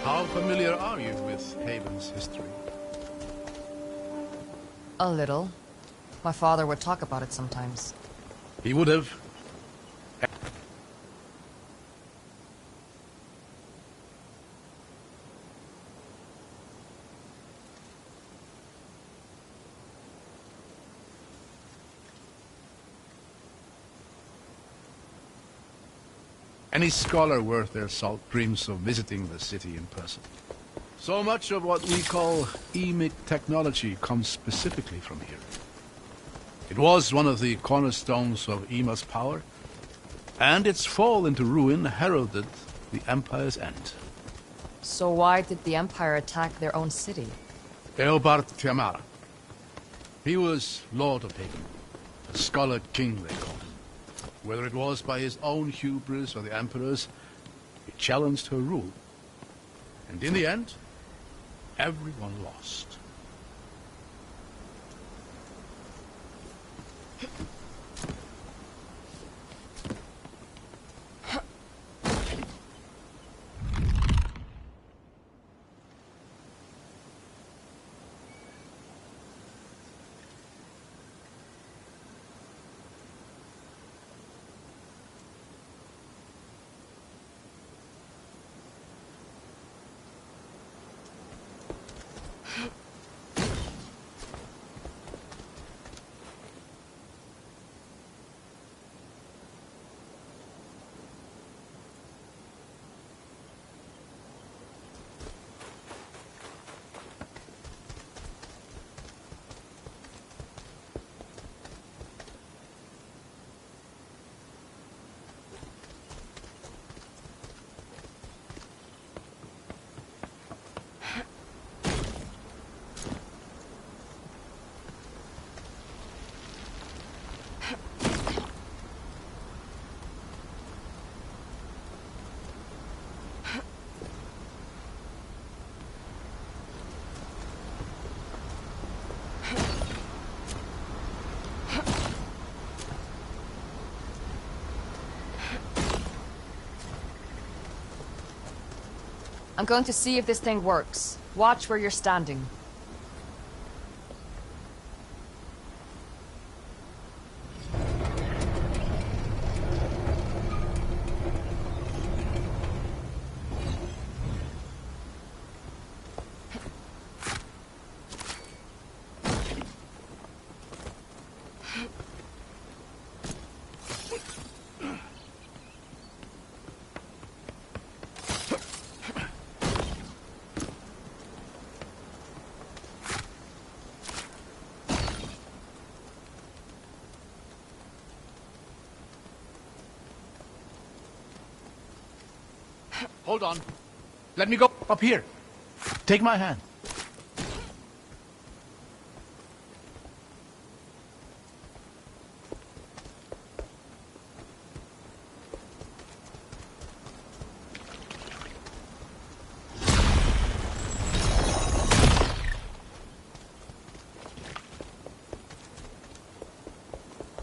How familiar are you with Haven's history? A little. My father would talk about it sometimes. He would have. Any scholar worth their salt dreams of visiting the city in person. So much of what we call emic technology comes specifically from here. It was one of the cornerstones of Yma's power, and its fall into ruin heralded the Empire's end. So why did the Empire attack their own city? Eobard Tiamara. He was Lord of Haven, a scholar king they called him. Whether it was by his own hubris or the Emperor's, he challenged her rule. And in the end, everyone lost. I'm going to see if this thing works. Watch where you're standing. Hold on. Let me go up here. Take my hand.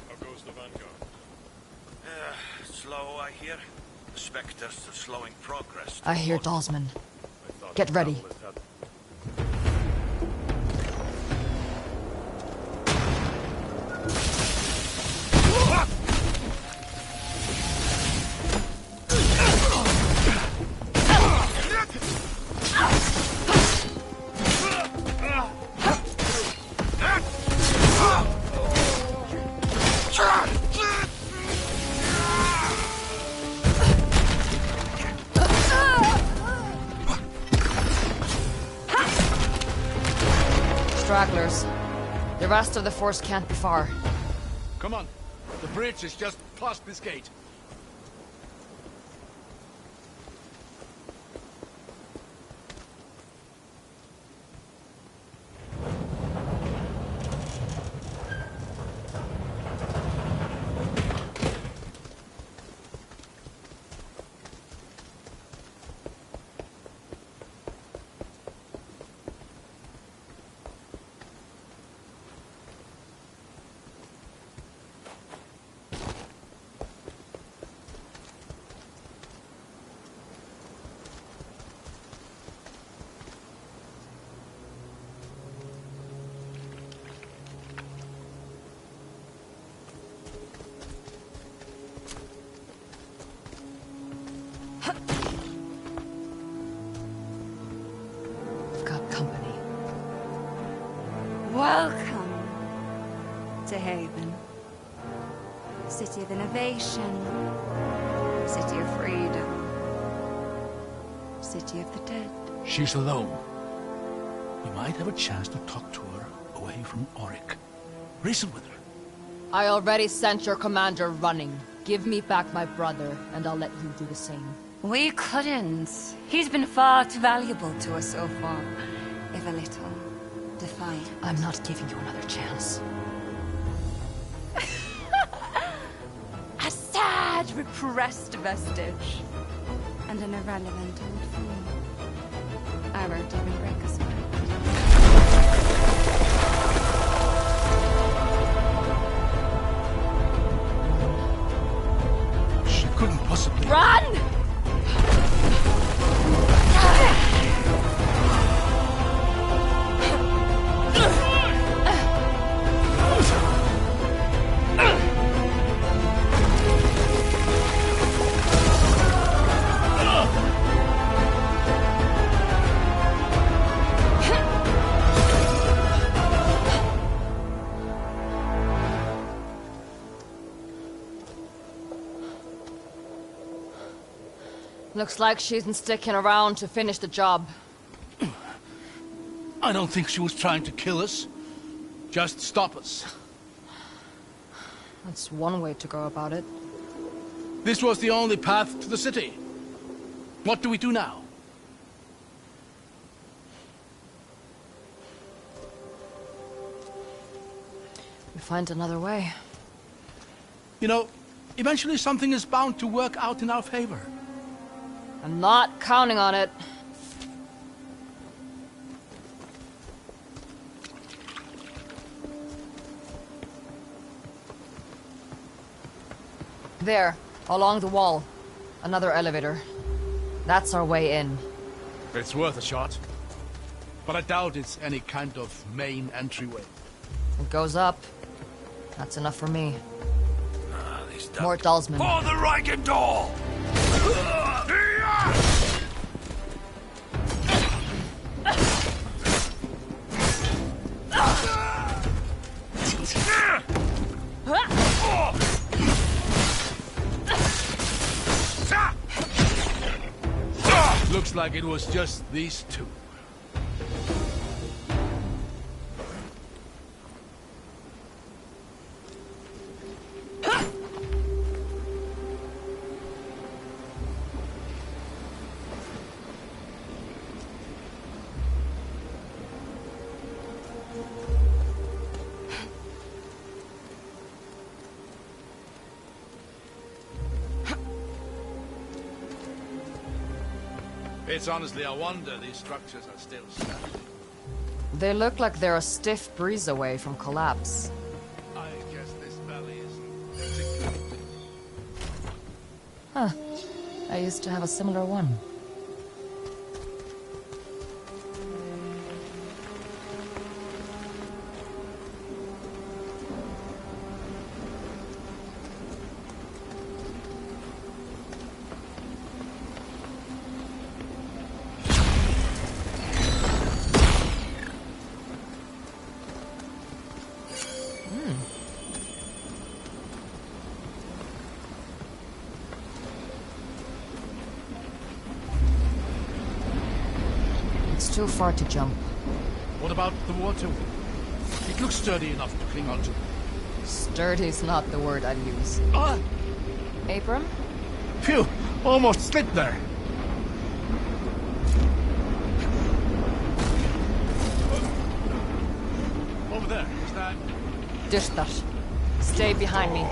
How goes the Vanguard? Slow, I hear. The Spectres are slowing progress. I hear Dalsman. I thought Get the ready. Battle had- Stragglers. The rest of the force can't be far. Come on. The bridge is just past this gate. Haven. City of innovation. City of freedom. City of the dead. She's alone. We might have a chance to talk to her away from Auric. Reason with her. I already sent your commander running. Give me back my brother, and I'll let you do the same. We couldn't. He's been far too valuable to us so far. If a little defiant. I'm not giving you another chance. A sad, repressed vestige. And an irrelevant old fool. I won't even break a sweat. She couldn't possibly... Run! Looks like she isn't sticking around to finish the job. I don't think she was trying to kill us. Just stop us. That's one way to go about it. This was the only path to the city. What do we do now? We find another way. You know, eventually something is bound to work out in our favor. I'm not counting on it. There, along the wall. Another elevator. That's our way in. It's worth a shot. But I doubt it's any kind of main entryway. It goes up. That's enough for me. These More Dalsman. For the Reichendahl! Looks like it was just these two. It's honestly a wonder these structures are still standing. They look like they're a stiff breeze away from collapse. I guess this valley isn't particularly big. Huh. I used to have a similar one. It's too far to jump. What about the water? It looks sturdy enough to cling onto. Sturdy's not the word I'd use. Ah! Abram? Phew! Almost slipped there. Over there, is that... Dyrtar. Stay behind me.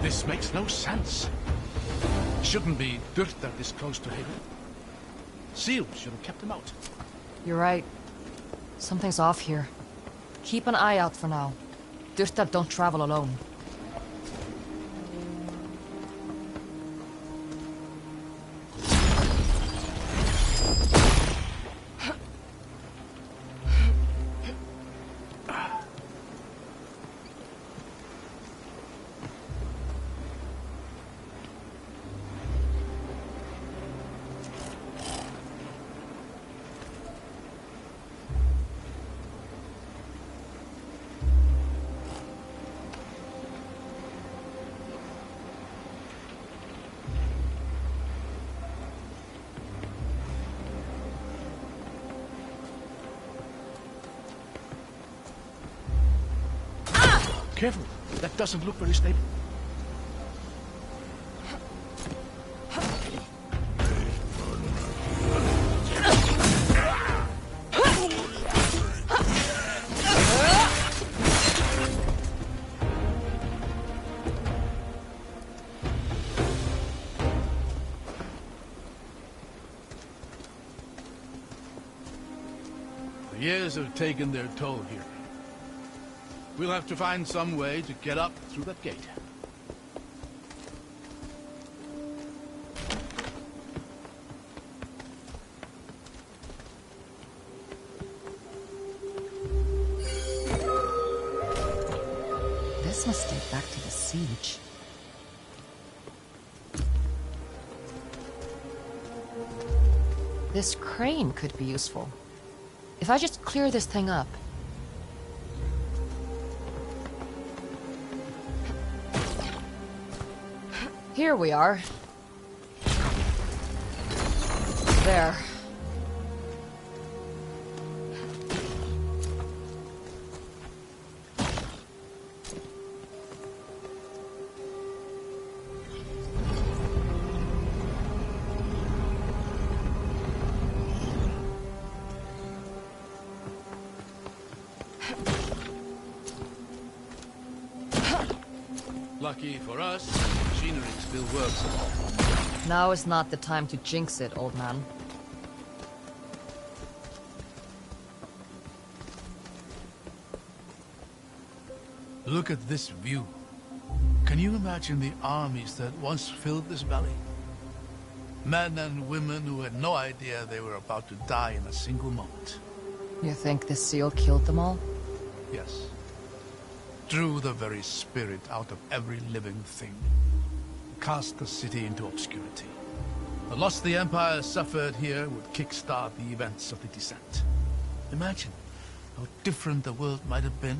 This makes no sense. Shouldn't be Dyrtar this close to Haven. Seal should have kept him out. You're right. Something's off here. Keep an eye out for now. Dyrtar don't travel alone. Careful. That doesn't look very stable. The years have taken their toll here. We'll have to find some way to get up through that gate. This must date back to the siege. This crane could be useful. If I just clear this thing up. Here we are. There. Lucky for us, machinery still works. Now is not the time to jinx it, old man. Look at this view. Can you imagine the armies that once filled this valley? Men and women who had no idea they were about to die in a single moment. You think the seal killed them all? Yes. Drew the very spirit out of every living thing. Cast the city into obscurity. The loss the Empire suffered here would kickstart the events of the descent. Imagine how different the world might have been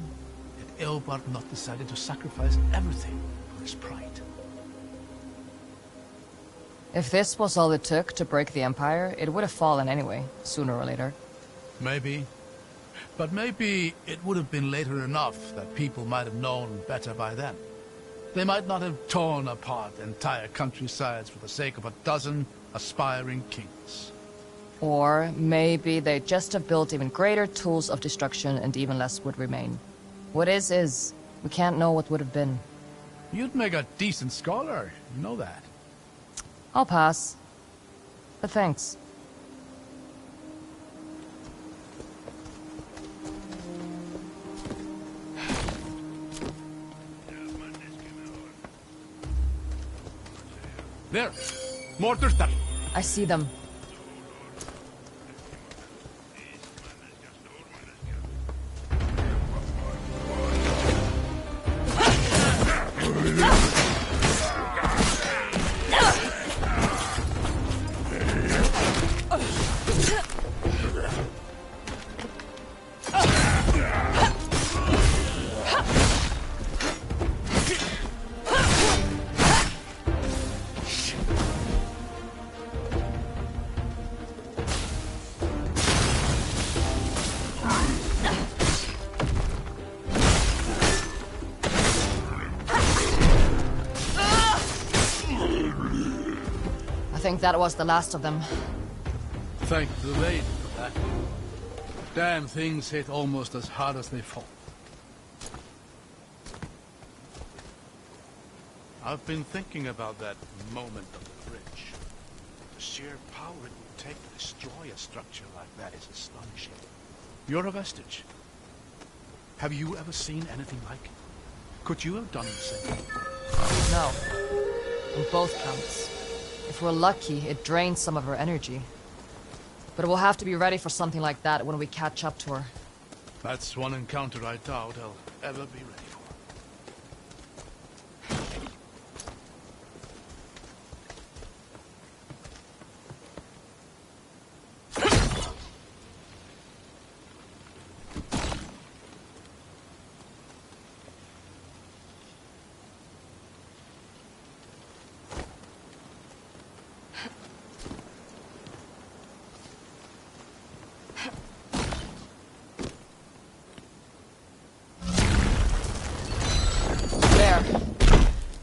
had Eobard not decided to sacrifice everything for his pride. If this was all it took to break the Empire, it would have fallen anyway, sooner or later. Maybe. But maybe it would have been later enough that people might have known better by then. They might not have torn apart entire countrysides for the sake of a dozen aspiring kings. Or maybe they'd just have built even greater tools of destruction and even less would remain. What is. We can't know what would have been. You'd make a decent scholar, you know that. I'll pass. But thanks. There! Mortars there! I see them. I think that was the last of them. Thank the lady for that. Damn things hit almost as hard as they fall. I've been thinking about that moment of the bridge. The sheer power it would take to destroy a structure like that is astonishing. You're a vestige. Have you ever seen anything like it? Could you have done the same thing? No. On both counts. If we're lucky, it drains some of her energy. But we'll have to be ready for something like that when we catch up to her. That's one encounter I doubt I'll ever be ready for.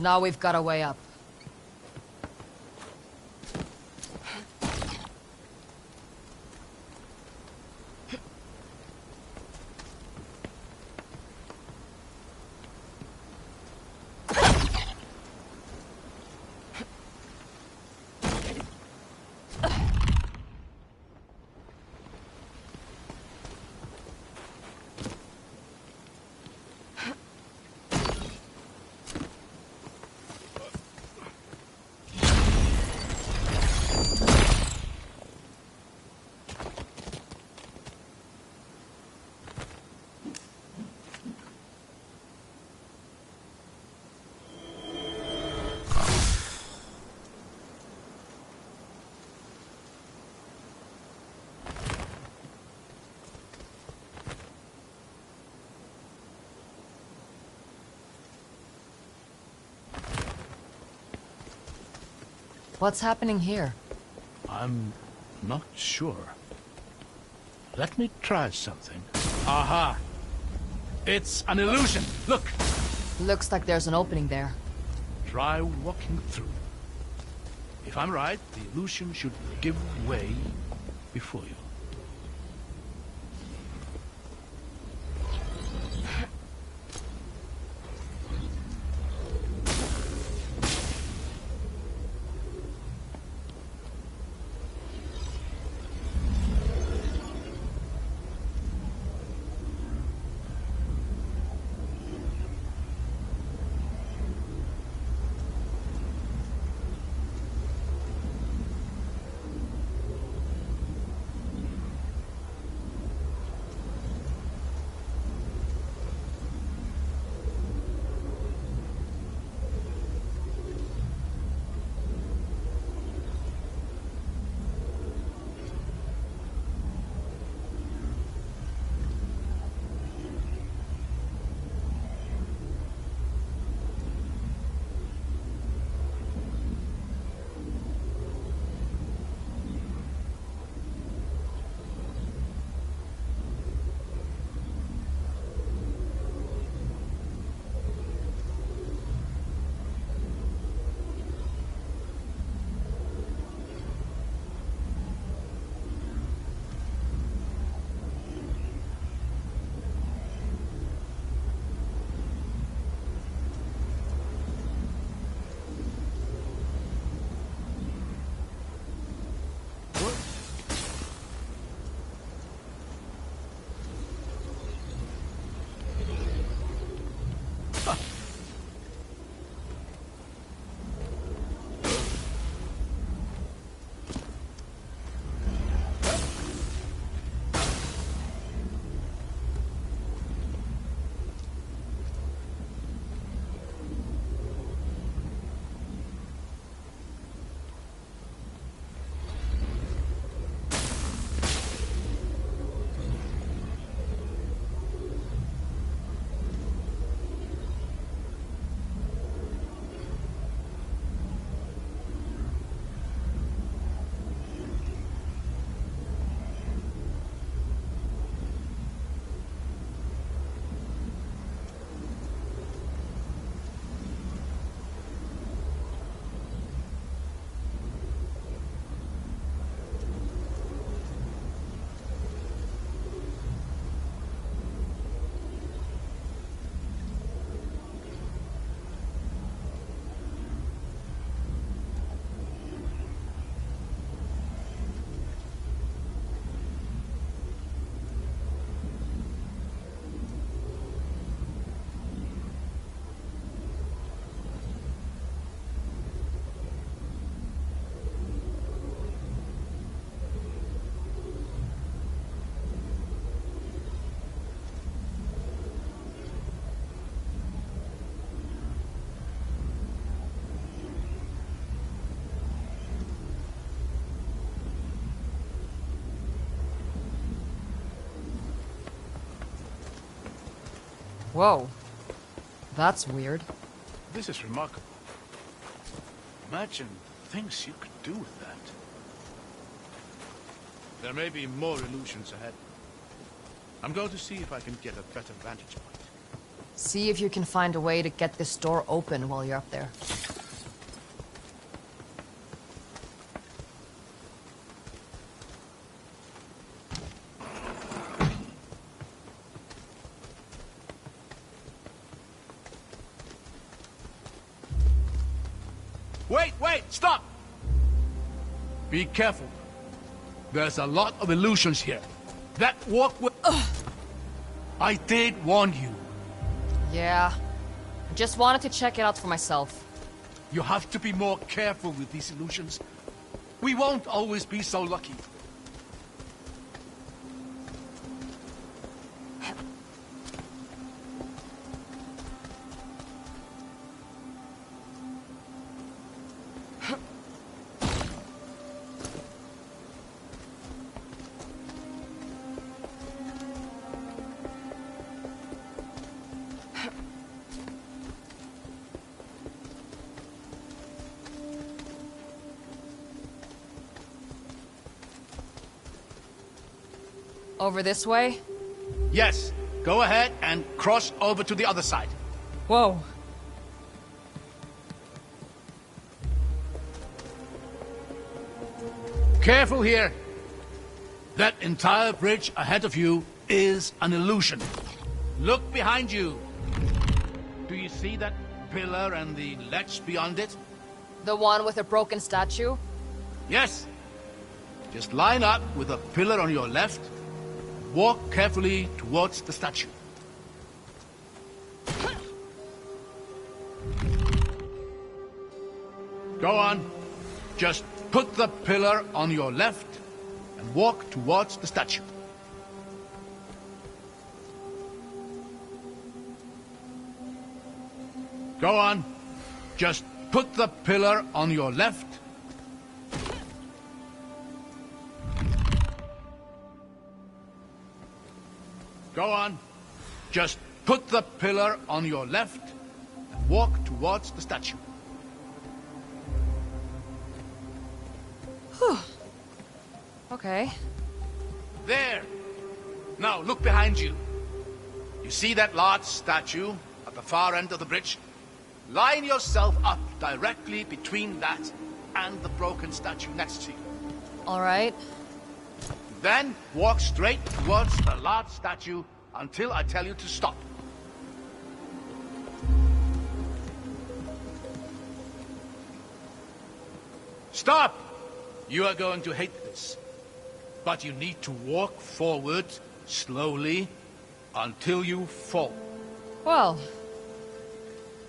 Now we've got a way up. What's happening here? I'm not sure. Let me try something. Aha! It's an illusion! Look! Looks like there's an opening there. Try walking through. If I'm right, the illusion should give way before you. Whoa. That's weird. This is remarkable. Imagine things you could do with that. There may be more illusions ahead. I'm going to see if I can get a better vantage point. See if you can find a way to get this door open while you're up there. Wait, stop! Be careful. There's a lot of illusions here. That walk will... I did warn you. Yeah. I just wanted to check it out for myself. You have to be more careful with these illusions. We won't always be so lucky. Over this way? Yes, go ahead and cross over to the other side. Whoa. Careful here. That entire bridge ahead of you is an illusion. Look behind you. Do you see that pillar and the ledge beyond it? The one with a broken statue? Yes. Just line up with a pillar on your left. Walk carefully towards the statue. Go on. Just put the pillar on your left and walk towards the statue. Go on. Just put the pillar on your left. Go on. Just put the pillar on your left and walk towards the statue. Okay. There. Now look behind you. You see that large statue at the far end of the bridge? Line yourself up directly between that and the broken statue next to you. All right. Then walk straight towards the large statue until I tell you to stop. Stop! You are going to hate this. But you need to walk forward slowly until you fall. Well,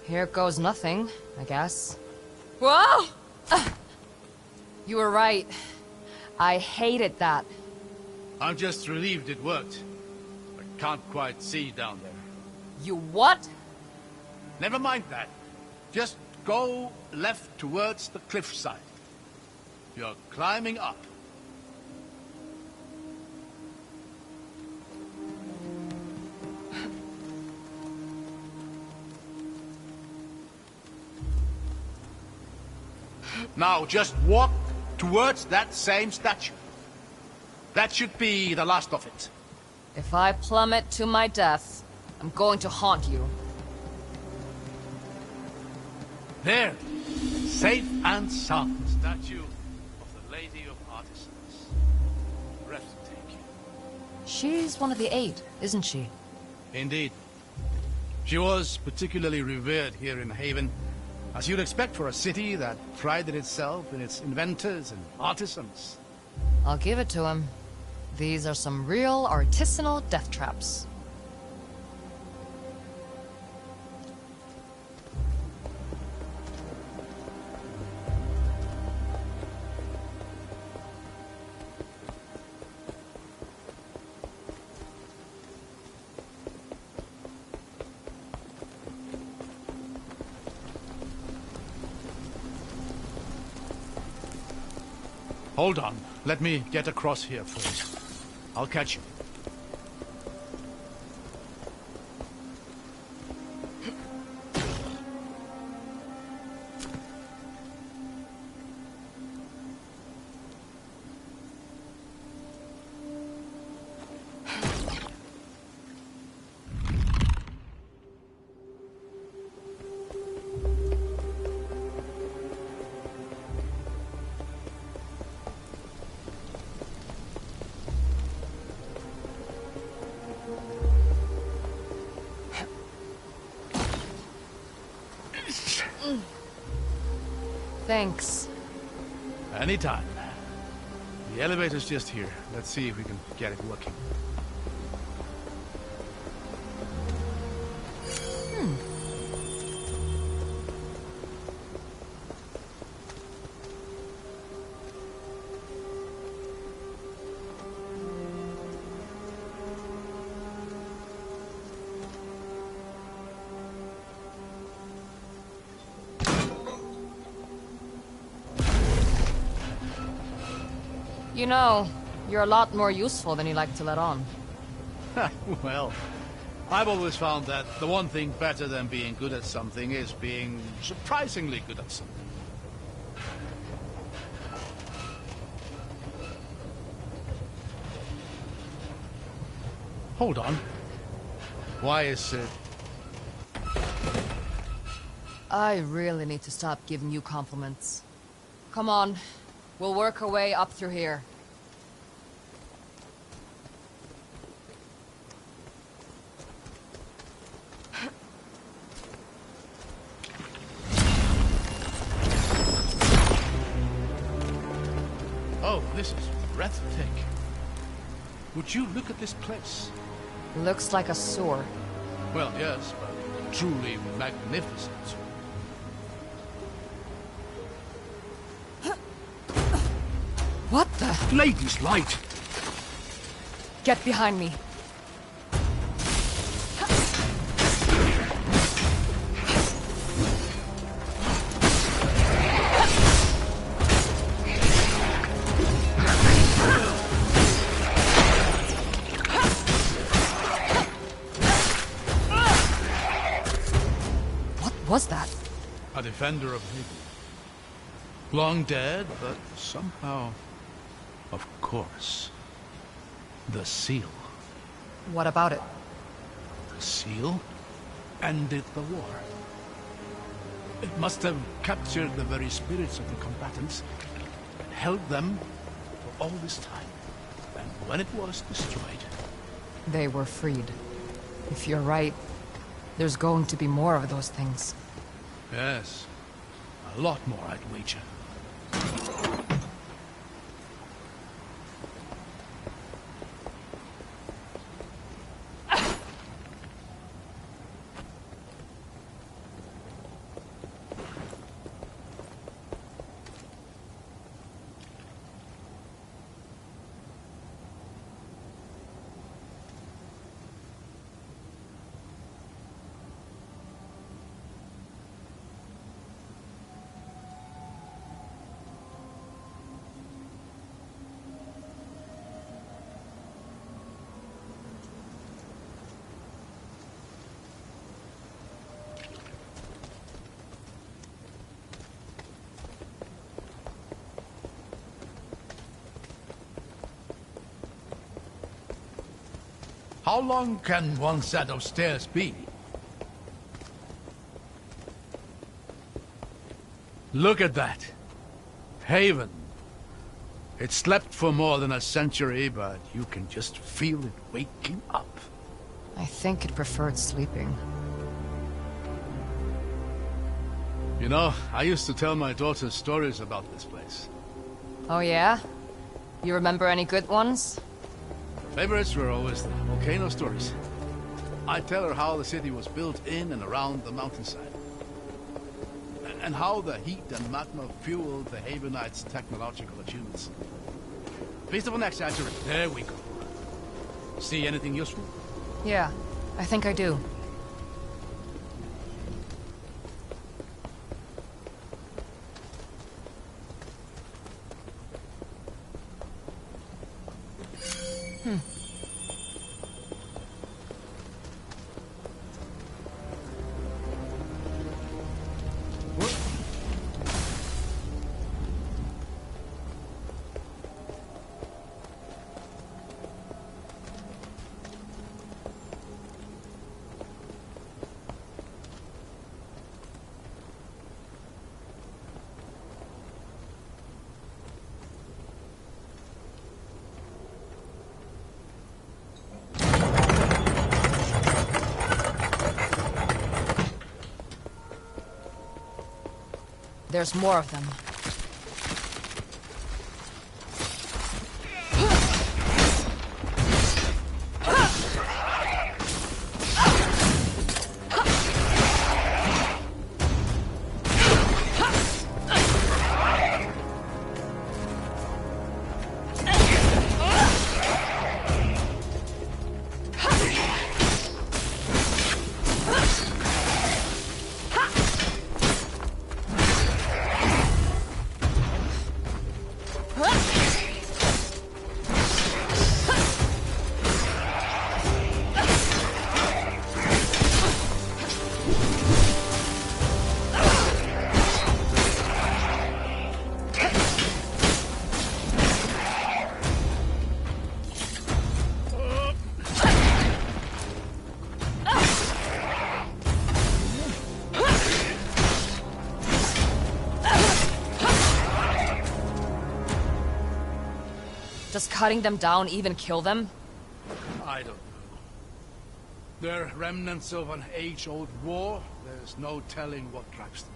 here goes nothing, I guess. Whoa! You were right. I hated that. I'm just relieved it worked. I can't quite see down there. You what? Never mind that. Just go left towards the cliffside. You're climbing up. Now just walk towards that same statue. That should be the last of it. If I plummet to my death, I'm going to haunt you. There, safe and sound. Statue of the Lady of Artisans. Breathtaking. She's one of the 8, isn't she? Indeed. She was particularly revered here in Haven, as you'd expect for a city that prided itself in its inventors and artisans. I'll give it to him. These are some real artisanal death traps. Hold on. Let me get across here first. I'll catch you. Thanks. Anytime. The elevator's just here. Let's see if we can get it working. You know, you're a lot more useful than you like to let on. Well, I've always found that the one thing better than being good at something is being surprisingly good at something. Hold on. Why is it... I really need to stop giving you compliments. Come on, we'll work our way up through here. Oh, this is breathtaking. Would you look at this place? Looks like a sewer. Well, yes, but truly magnificent. What the? Lady's light! Get behind me. What was that? A defender of Haven. Long dead, but somehow... Of course. The seal. What about it? The seal ended the war. It must have captured the very spirits of the combatants and held them for all this time. And when it was destroyed... They were freed. If you're right, there's going to be more of those things. Yes. A lot more, I'd wager. How long can one set of stairs be? Look at that. Haven. It slept for more than a century, but you can just feel it waking up. I think it preferred sleeping. You know, I used to tell my daughters stories about this place. Oh yeah? You remember any good ones? Favorites were always the volcano stories. I'd tell her how the city was built in and around the mountainside. And how the heat and magma fueled the Havenites' technological achievements. Beast of an exaggerate. There we go. See anything useful? Yeah, I think I do. There's more of them. Does cutting them down even kill them? I don't know. They're remnants of an age-old war. There's no telling what drives them.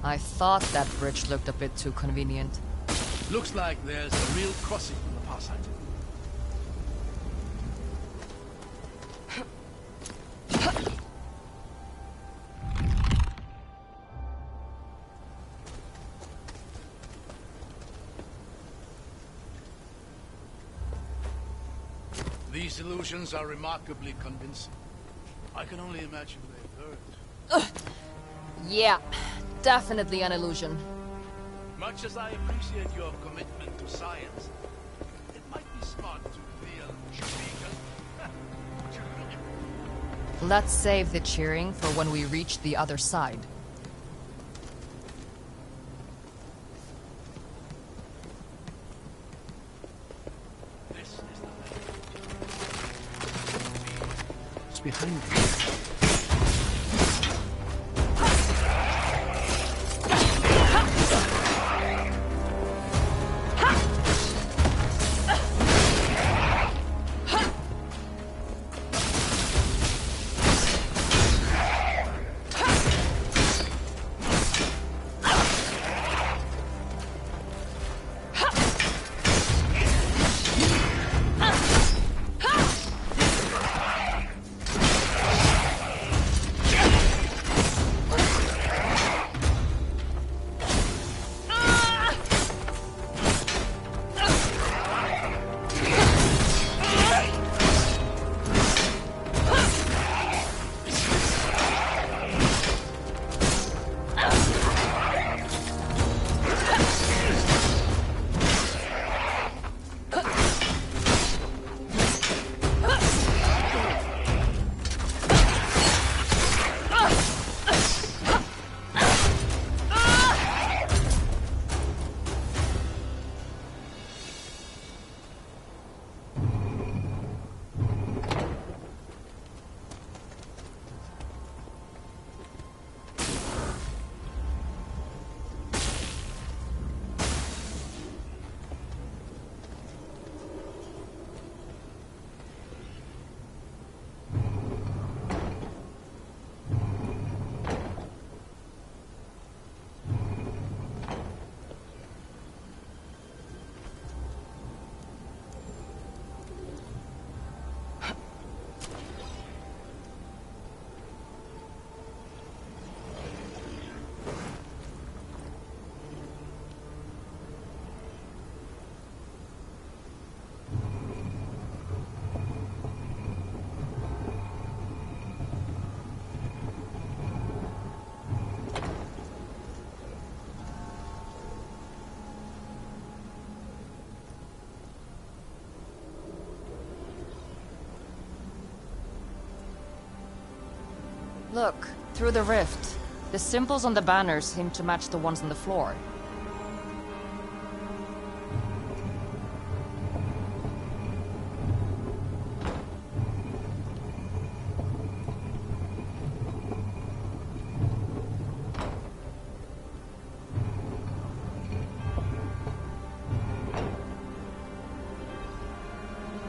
I thought that bridge looked a bit too convenient. Looks like there's a real crossing on the far side. These illusions are remarkably convincing. I can only imagine they've learned. Yeah, definitely an illusion. Much as I appreciate your commitment to science, it might be smart to feel Eureka. Let's save the cheering for when we reach the other side. This is the way. It's behind you. Look, through the rift. The symbols on the banners seem to match the ones on the floor.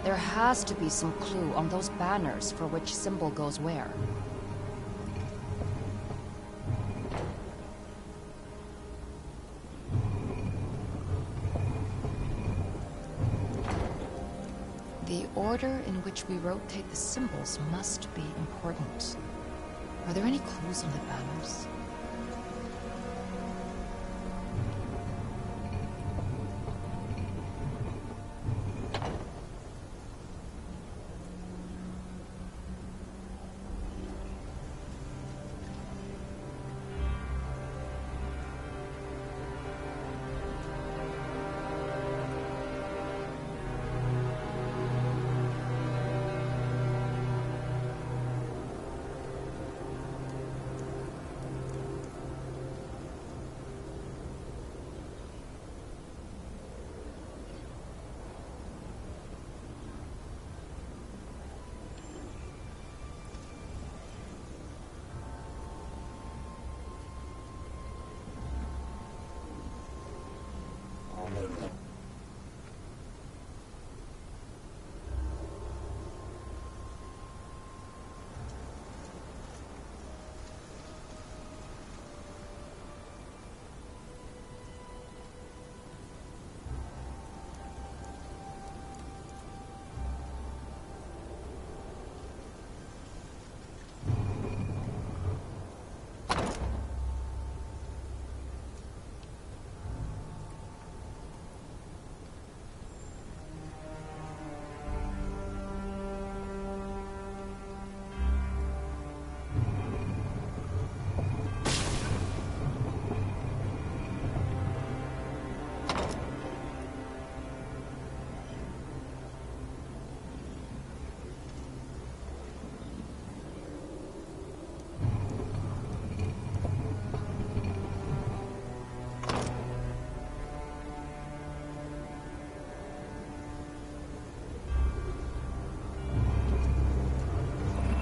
There has to be some clue on those banners for which symbol goes where. The order in which we rotate the symbols must be important. Are there any clues on the banners?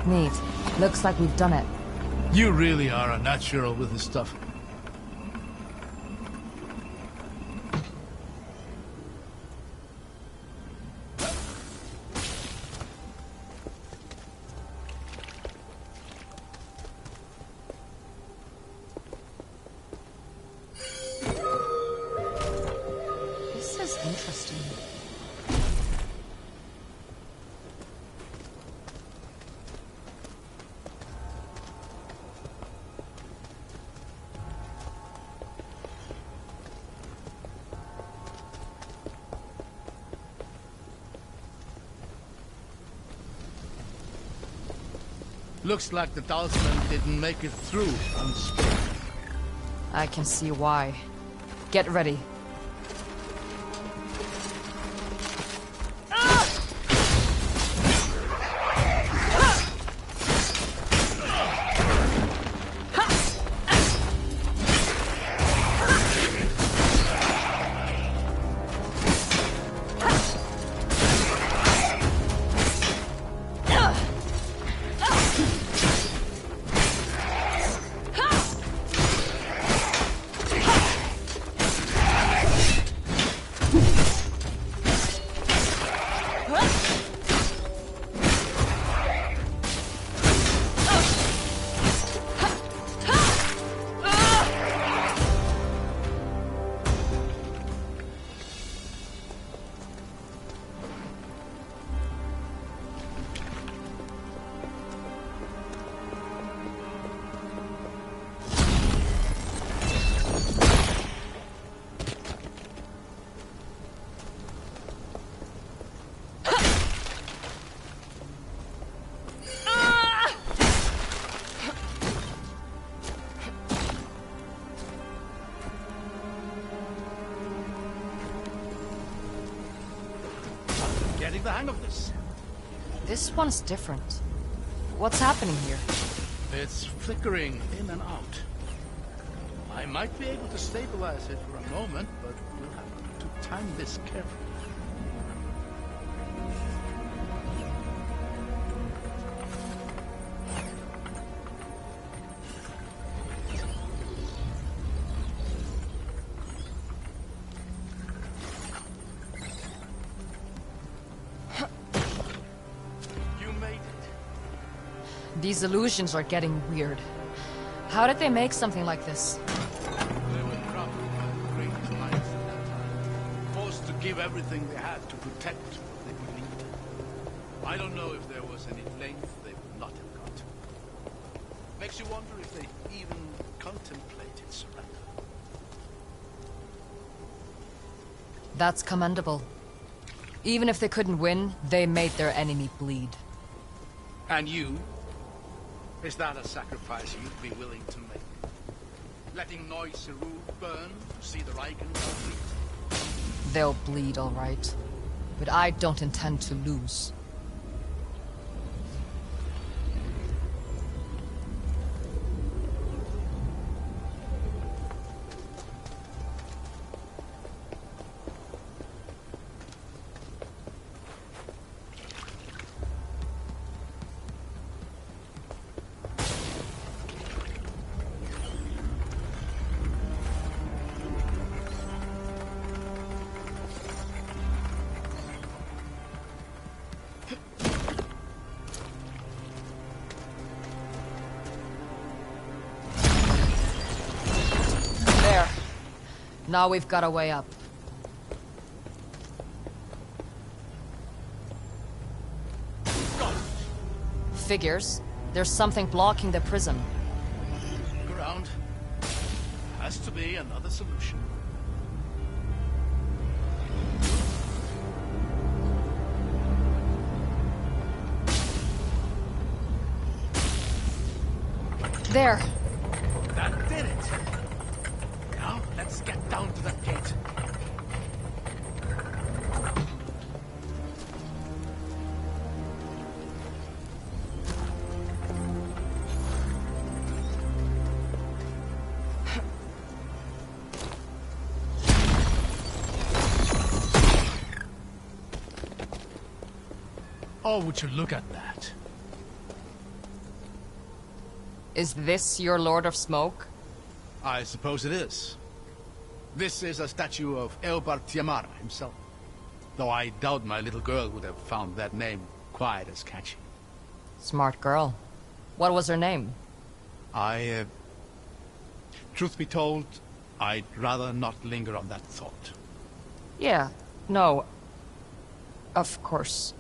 Neat. Looks like we've done it. You really are a natural with this stuff. This is interesting. Looks like the talisman didn't make it through unscathed. I can see why. Get ready. Getting the hang of this. This one's different. What's happening here? It's flickering in and out. I might be able to stabilize it for a moment, but we'll have to time this carefully. These illusions are getting weird. How did they make something like this? They were probably the greatest minds at that time, forced to give everything they had to protect what they believed in. I don't know if there was any length they would not have gone to. Makes you wonder if they even contemplated surrender. That's commendable. Even if they couldn't win, they made their enemy bleed. And you? Is that a sacrifice you'd be willing to make? Letting Noise Seru burn to see the Rikans bleed? They'll bleed, all right. But I don't intend to lose. Now we've got a way up. Figures. There's something blocking the prism. Look around. Has to be another solution. There. That did it. Now, let's get down to that gate. Oh, would you look at that? Is this your Lord of Smoke? I suppose it is. This is a statue of Eobard Tiamara himself. Though I doubt my little girl would have found that name quite as catchy. Smart girl. What was her name? Truth be told, I'd rather not linger on that thought. Yeah, no. Of course.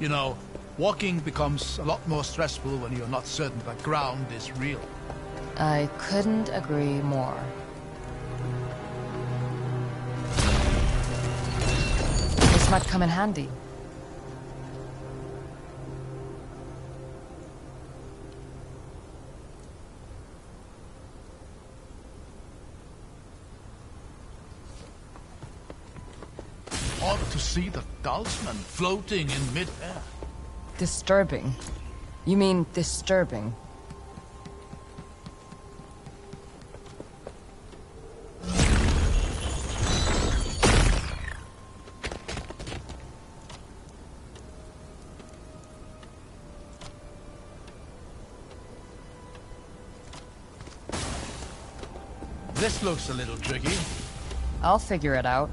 You know, walking becomes a lot more stressful when you're not certain that ground is real. I couldn't agree more. This might come in handy. Odd to see the Dalsman floating in mid-air. Disturbing. You mean disturbing? This looks a little tricky. I'll figure it out.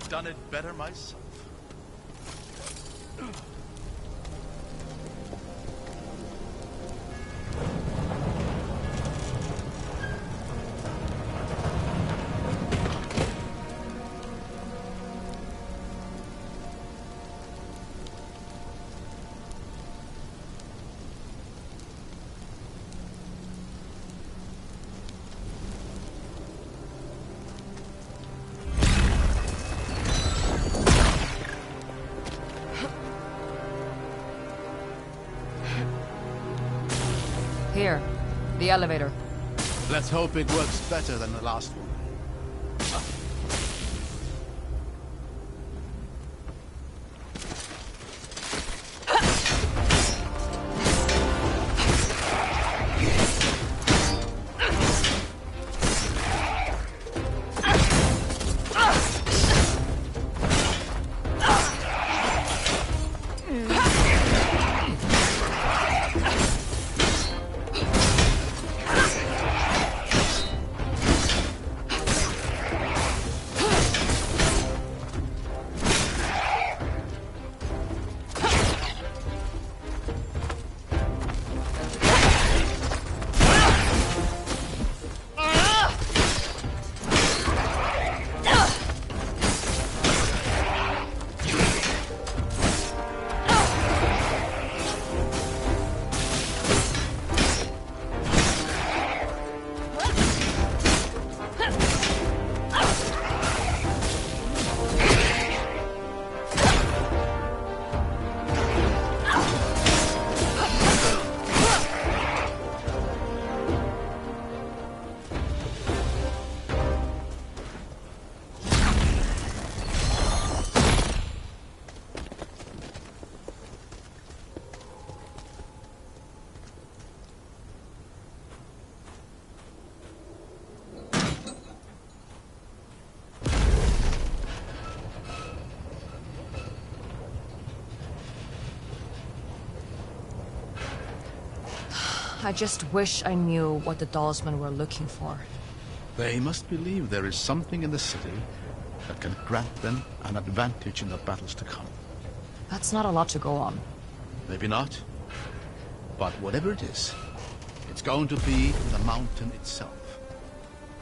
Done it better myself. Here, the elevator. Let's hope it works better than the last one. I just wish I knew what the Dalsmen were looking for. They must believe there is something in the city that can grant them an advantage in the battles to come. That's not a lot to go on. Maybe not. But whatever it is, it's going to be in the mountain itself.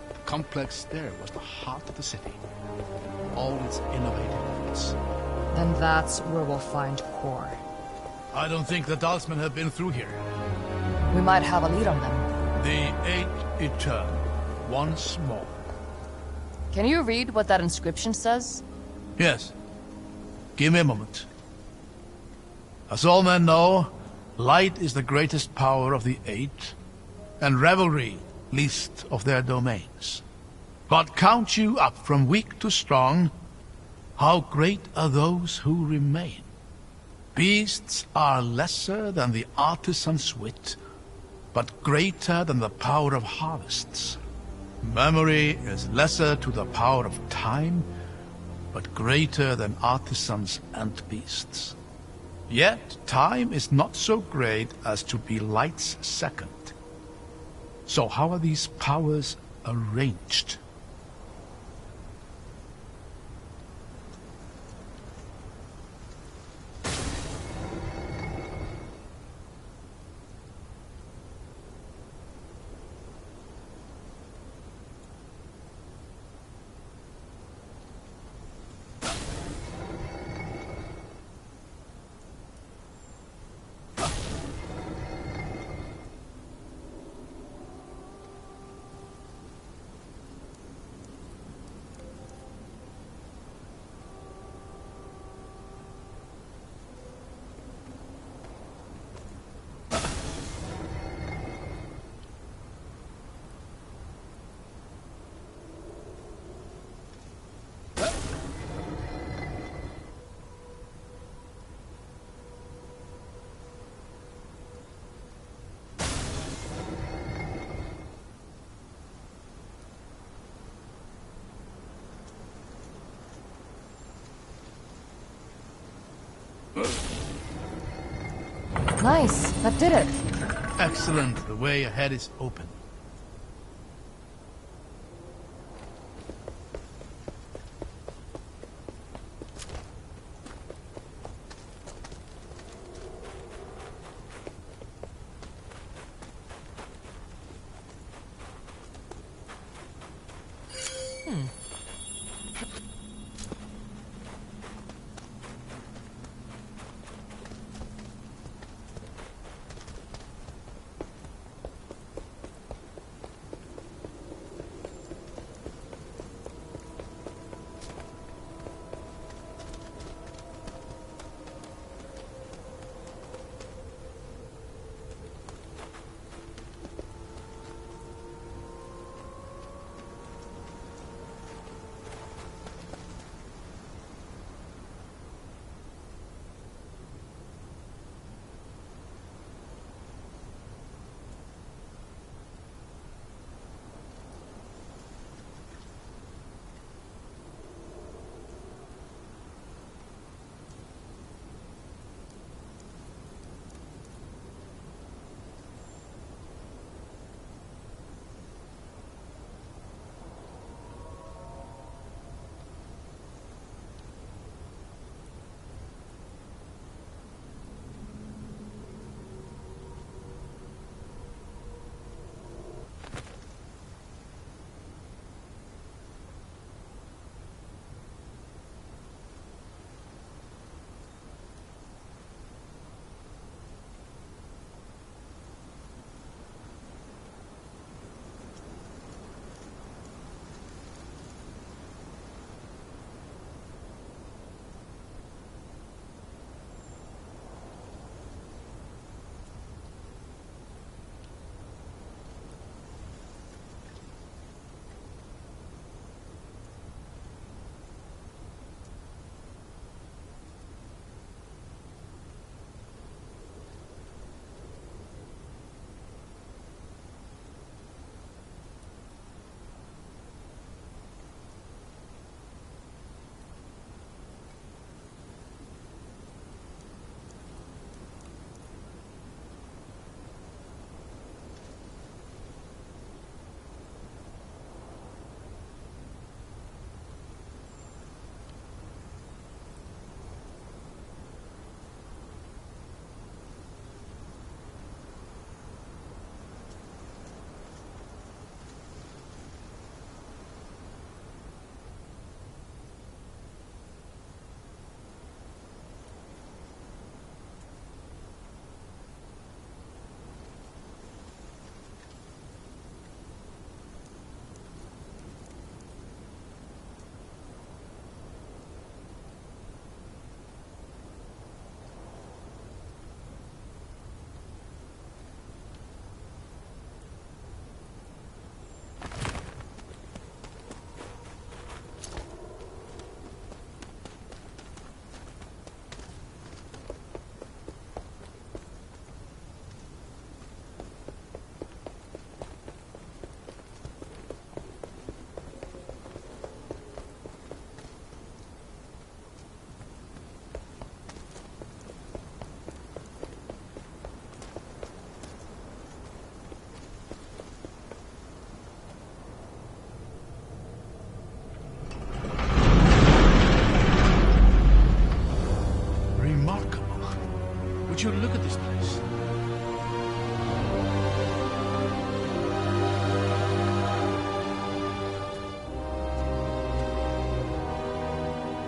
The complex there was the heart of the city. All its innovative efforts. Then that's where we'll find Core. I don't think the Dalsmen have been through here. We might have a lead on them. The Eight Eternal, once more. Can you read what that inscription says? Yes. Give me a moment. As all men know, light is the greatest power of the Eight, and revelry least of their domains. God count you up from weak to strong. How great are those who remain. Beasts are lesser than the artisan's wit, but greater than the power of harvests. Memory is lesser to the power of time, but greater than artisans and beasts. Yet time is not so great as to be light's second. So how are these powers arranged? Nice, that did it. Excellent. The way ahead is open.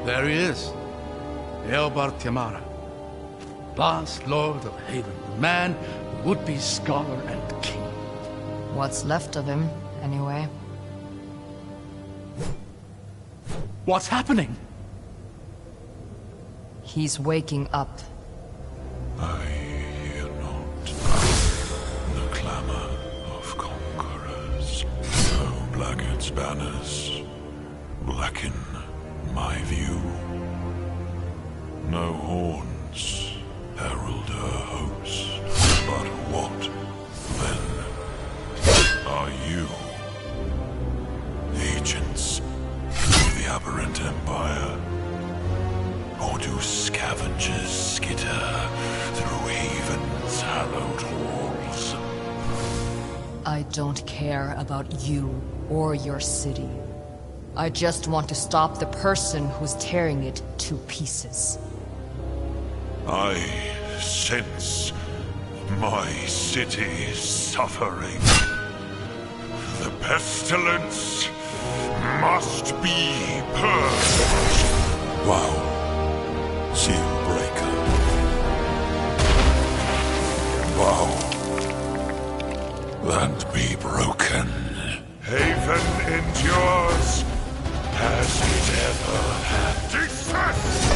There he is. Eobard Tiamara, last Lord of Haven, the man who would be scholar and king. What's left of him, anyway? What's happening? He's waking up. I hear not the clamor of conquerors. No blackguard's banners blacken my view. No horns herald her host. But what, then, are you? Agents of the Aberrant Empire? Or do scavengers skitter through Haven's hallowed halls? I don't care about you or your city. I just want to stop the person who's tearing it to pieces. I sense my city suffering. The pestilence must be purged. Wow. Seal breaker. Wow. Land be broken. Haven endures as it ever had. Desist!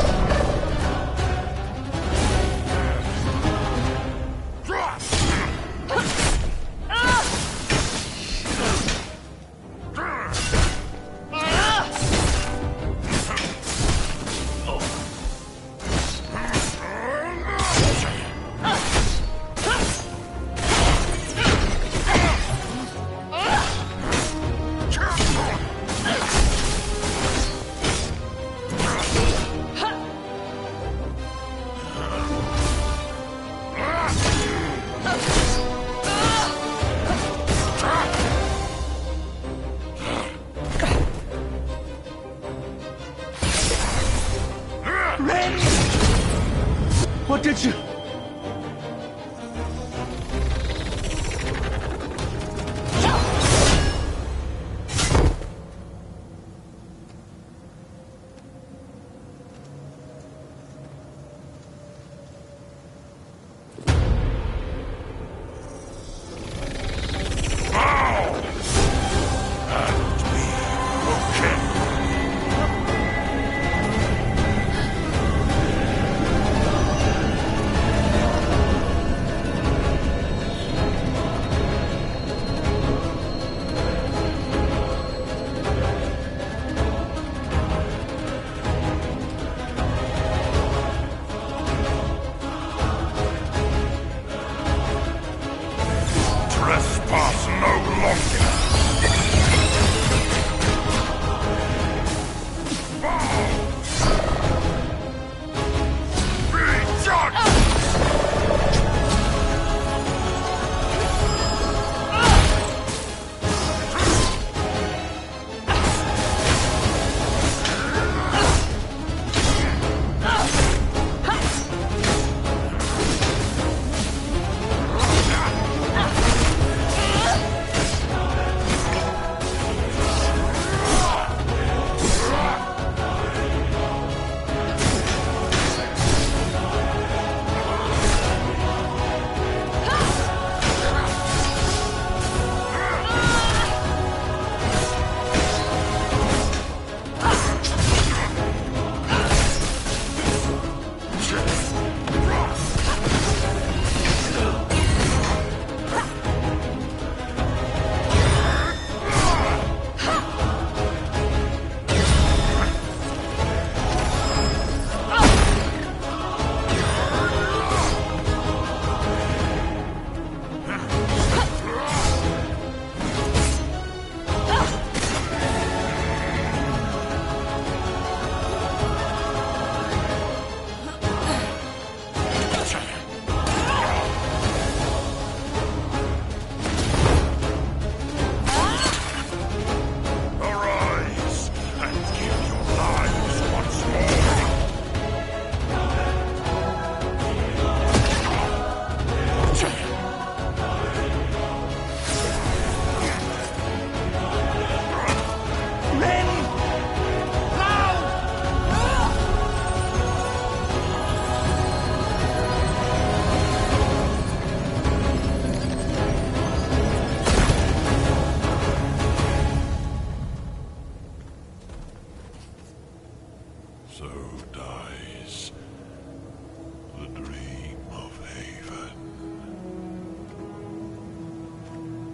What did you... Trespass no longer! Be judged!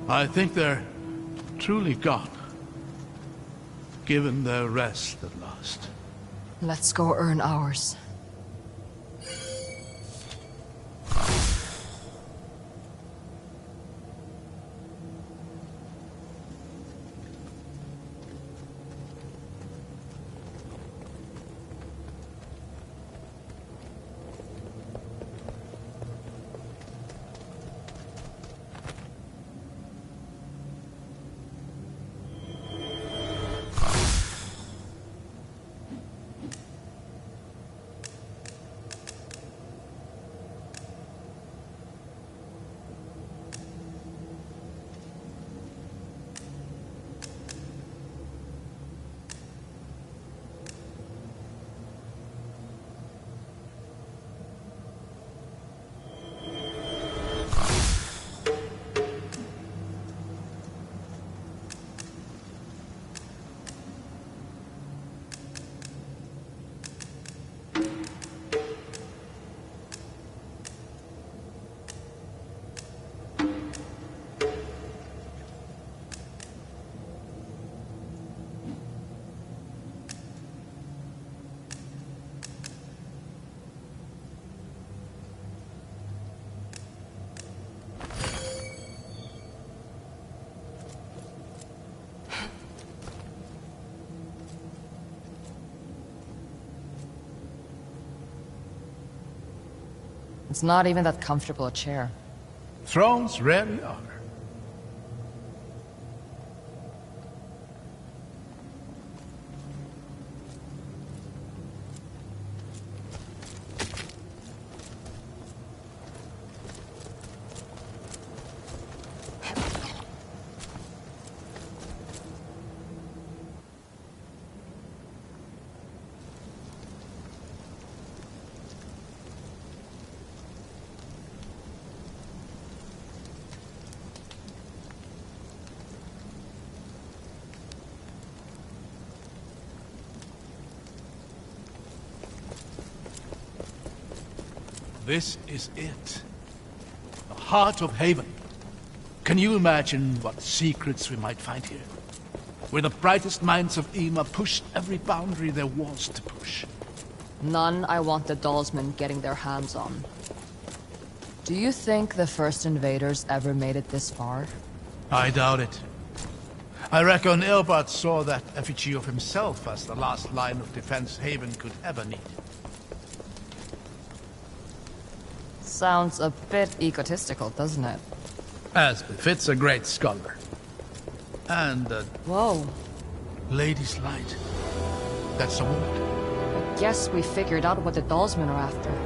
I think they're truly gone. Given their rest at last. Let's go earn ours. It's not even that comfortable a chair. Thrones rarely are. This is it. The heart of Haven. Can you imagine what secrets we might find here? Where the brightest minds of Ema pushed every boundary there was to push. None I want the Dalsmen getting their hands on. Do you think the first invaders ever made it this far? I doubt it. I reckon Ilbert saw that effigy of himself as the last line of defense Haven could ever need. Sounds a bit egotistical, doesn't it? As befits a great scholar. And a Whoa. lady's light. That's a woman. I guess we figured out what the Dalsmen are after.